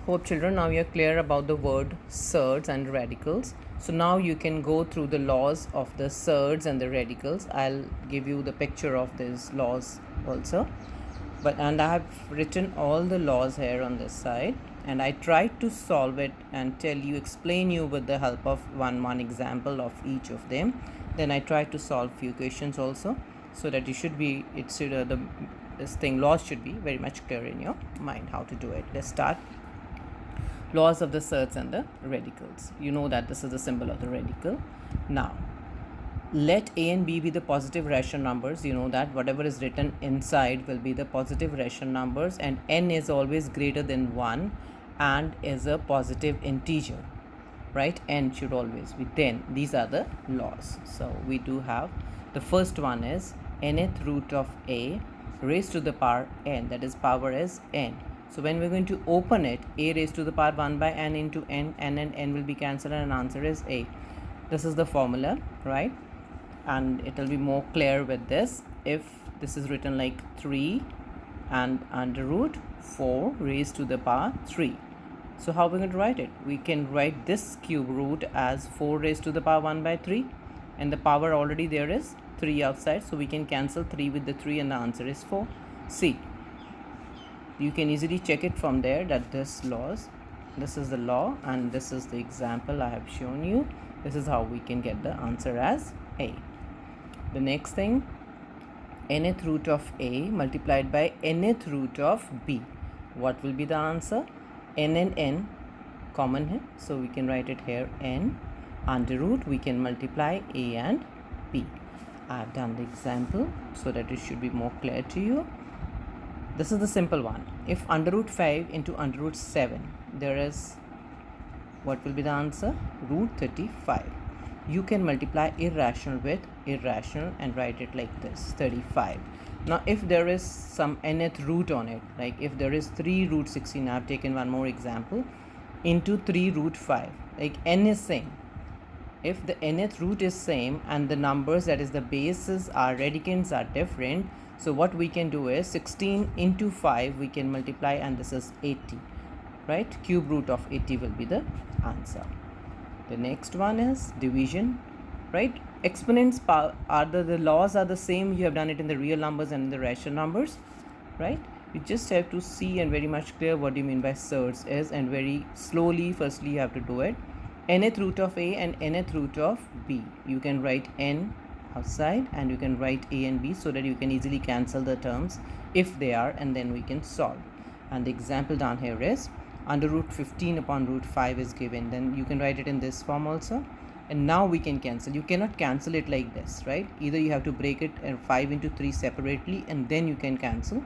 Hope children now you're clear about the word surds and radicals. So now you can go through the laws of the surds and the radicals. I'll give you the picture of these laws also. And I have written all the laws here on this side, and I tried to solve it and explain you with the help of one example of each of them. Then I tried to solve few questions also, so that laws should be very much clear in your mind how to do it. Let's start. Laws of the surds and the radicals. You know that this is the symbol of the radical. Now, let A and B be the positive rational numbers. You know that whatever is written inside will be the positive rational numbers, and n is always greater than 1 and is a positive integer, right? N should always be 10. These are the laws. So we do have the first one is nth root of A raised to the power n, that is power is n. So when we're going to open it, a raised to the power 1 by n into n, and n will be cancelled, and answer is a. This is the formula, right? And it will be more clear with this if this is written like 3 and under root 4 raised to the power 3. So how we're going to write it? We can write this cube root as 4 raised to the power 1 by 3, and the power already there is 3 outside, so we can cancel 3 with the 3, and the answer is 4. See, you can easily check it from there that this is the law, and this is the example I have shown you. This is how we can get the answer as A. The next thing, nth root of A multiplied by nth root of B. What will be the answer? N and n common here, so we can write it here n. Under root we can multiply A and B. I have done the example so that it should be more clear to you. This is the simple one. If under root 5 into under root 7, there is, what will be the answer? Root 35. You can multiply irrational with irrational and write it like this, 35. Now if there is some nth root on it, like if there is 3 root 16, I have taken one more example, into 3 root 5, like n is same. If the nth root is same and the numbers, that is the bases, are radicands are different, so what we can do is 16 into 5 we can multiply, and this is 80, right? Cube root of 80 will be the answer. The next one is division, right? Exponents are the laws are the same. You have done it in the real numbers and in the rational numbers, right? You just have to see and very much clear what do you mean by surds is, and very slowly firstly you have to do it. Nth root of A and nth root of B. You can write n outside and you can write A and B, so that you can easily cancel the terms if they are, and then we can solve. And the example down here is under root 15 upon root 5 is given. Then you can write it in this form also, and now we can cancel. You cannot cancel it like this, right? Either you have to break it 5 into 3 separately and then you can cancel.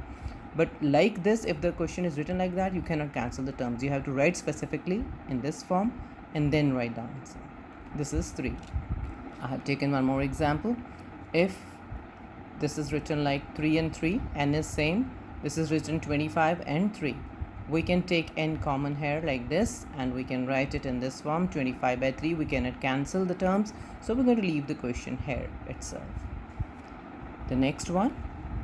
But like this, if the question is written like that, you cannot cancel the terms. You have to write specifically in this form and then write the answer. This is 3. I have taken one more example. If this is written like 3 and 3, n is same. This is written 25 and 3. We can take n common here like this, and we can write it in this form, 25 by 3. We cannot cancel the terms, so we're going to leave the question here itself. The next one,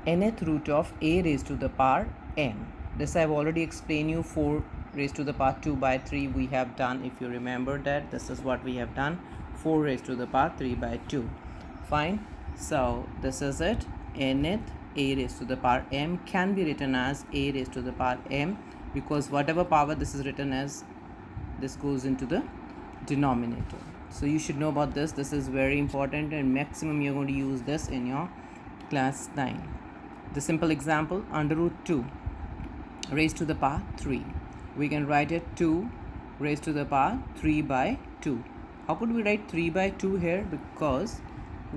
nth root of A raised to the power m. This I have already explained you. 4 raised to the power 2 by 3 we have done. If you remember that, this is what we have done. 4 raised to the power 3 by 2. Fine. So this is it. Nth A raised to the power m can be written as A raised to the power m, because whatever power this is written as, this goes into the denominator. So you should know about this. This is very important, and maximum you're going to use this in your class 9. The simple example, under root 2 raised to the power 3. We can write it 2 raised to the power 3 by 2. How could we write 3 by 2 here? Because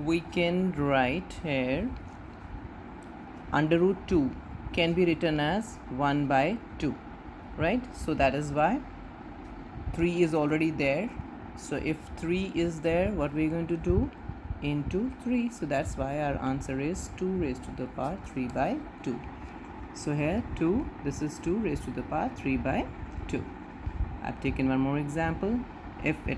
we can write here under root 2 can be written as 1 by 2, right? So that is why 3 is already there. So if 3 is there, what we're going to do? Into 3. So that's why our answer is 2 raised to the power 3 by 2. So here 2, this is 2 raised to the power 3 by 2. I've taken one more example. If it